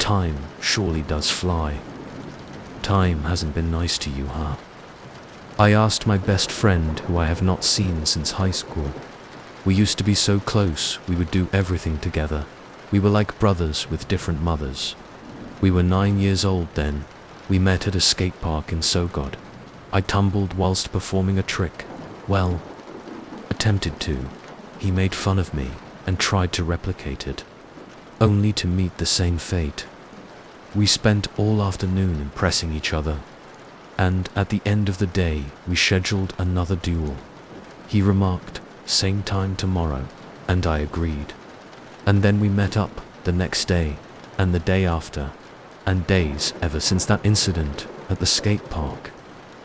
time surely does fly. Time hasn't been nice to you, huh? I asked my best friend, who I have not seen since high school. We used to be so close, we would do everything together. We were like brothers with different mothers. We were 9 years old then. We met at a skate park in Sogod. I tumbled whilst performing a trick. Well, attempted to. He made fun of me and tried to replicate it, only to meet the same fate. We spent all afternoon impressing each other, and at the end of the day we scheduled another duel. He remarked, "Same time tomorrow," and I agreed. And then we met up the next day, and the day after, and days ever since that incident at the skate park.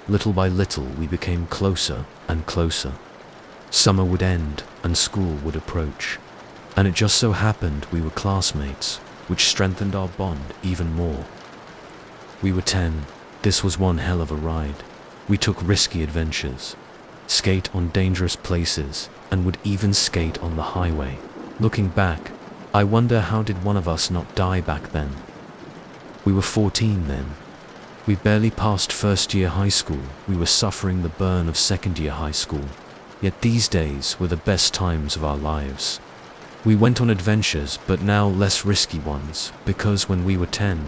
Little by little we became closer and closer. Summer would end and school would approach, and it just so happened we were classmates, which strengthened our bond even more. We were 10. This was one hell of a ride. We took risky adventures, skate on dangerous places, and would even skate on the highway. Looking back, I wonder how did one of us not die back then? We were 14 then. We barely passed first year high school. We were suffering the burn of second year high school. Yet these days were the best times of our lives. We went on adventures, but now less risky ones, because when we were 10,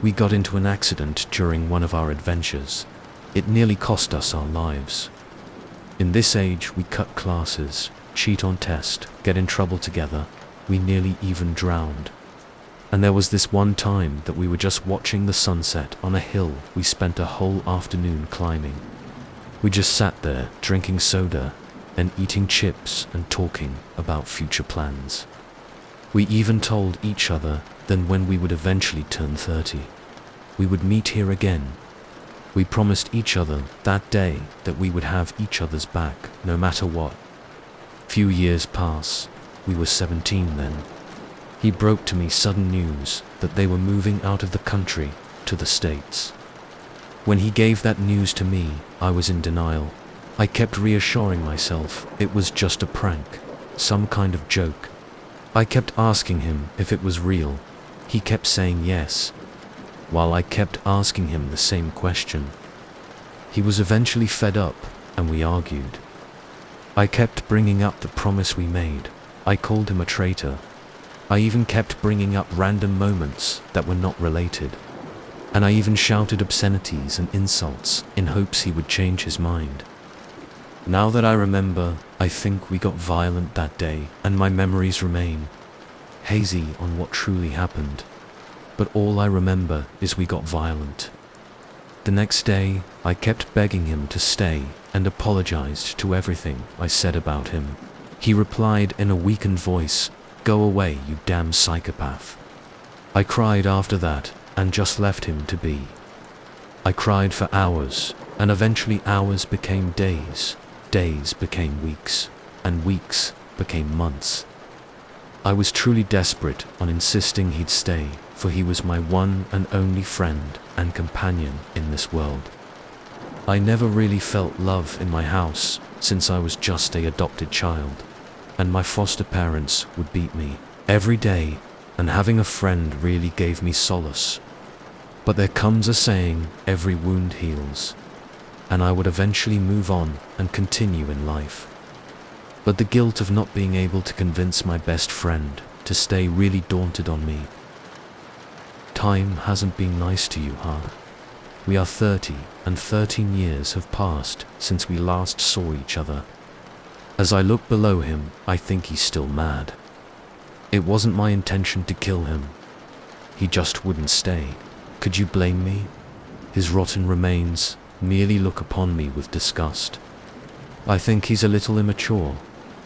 we got into an accident during one of our adventures. It nearly cost us our lives. In this age, we cut classes, cheat on test, get in trouble together. We nearly even drowned. And there was this one time that we were just watching the sunset on a hill we spent a whole afternoon climbing. We just sat there drinking soda and eating chips and talking about future plans. We even told each other that when we would eventually turn 30, we would meet here again. We promised each other that day that we would have each other's back no matter what. Few years pass. We were 17 then. He broke to me sudden news that they were moving out of the country to the States. When he gave that news to me, I was in denial. I kept reassuring myself it was just a prank, some kind of joke. I kept asking him if it was real. He kept saying yes, while I kept asking him the same question. He was eventually fed up, and we argued. I kept bringing up the promise we made. I called him a traitor. I even kept bringing up random moments that were not related. And I even shouted obscenities and insults in hopes he would change his mind. Now that I remember, I think we got violent that day, and my memories remain hazy on what truly happened. But all I remember is we got violent. The next day, I kept begging him to stay and apologized to everything I said about him. He replied in a weakened voice, "Go away, you damn psychopath." I cried after that and just left him to be. I cried for hours, and eventually hours became days, days became weeks, and weeks became months. I was truly desperate on insisting he'd stay, for he was my one and only friend and companion in this world. I never really felt love in my house since I was just an adopted child, and my foster parents would beat me every day, and having a friend really gave me solace. But there comes a saying, every wound heals, and I would eventually move on and continue in life. But the guilt of not being able to convince my best friend to stay really daunted on me. Time hasn't been nice to you, huh? We are 30, and 13 years have passed since we last saw each other. As I look below him, I think he's still mad. It wasn't my intention to kill him. He just wouldn't stay. Could you blame me? His rotten remains merely look upon me with disgust. I think he's a little immature,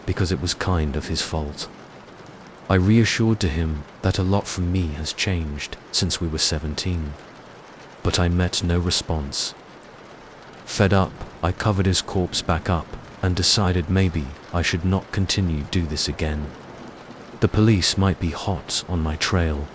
because it was kind of his fault. I reassured to him that a lot from me has changed since we were 17. But I met no response. Fed up, I covered his corpse back up and decided maybe I should not continue do this again. The police might be hot on my trail,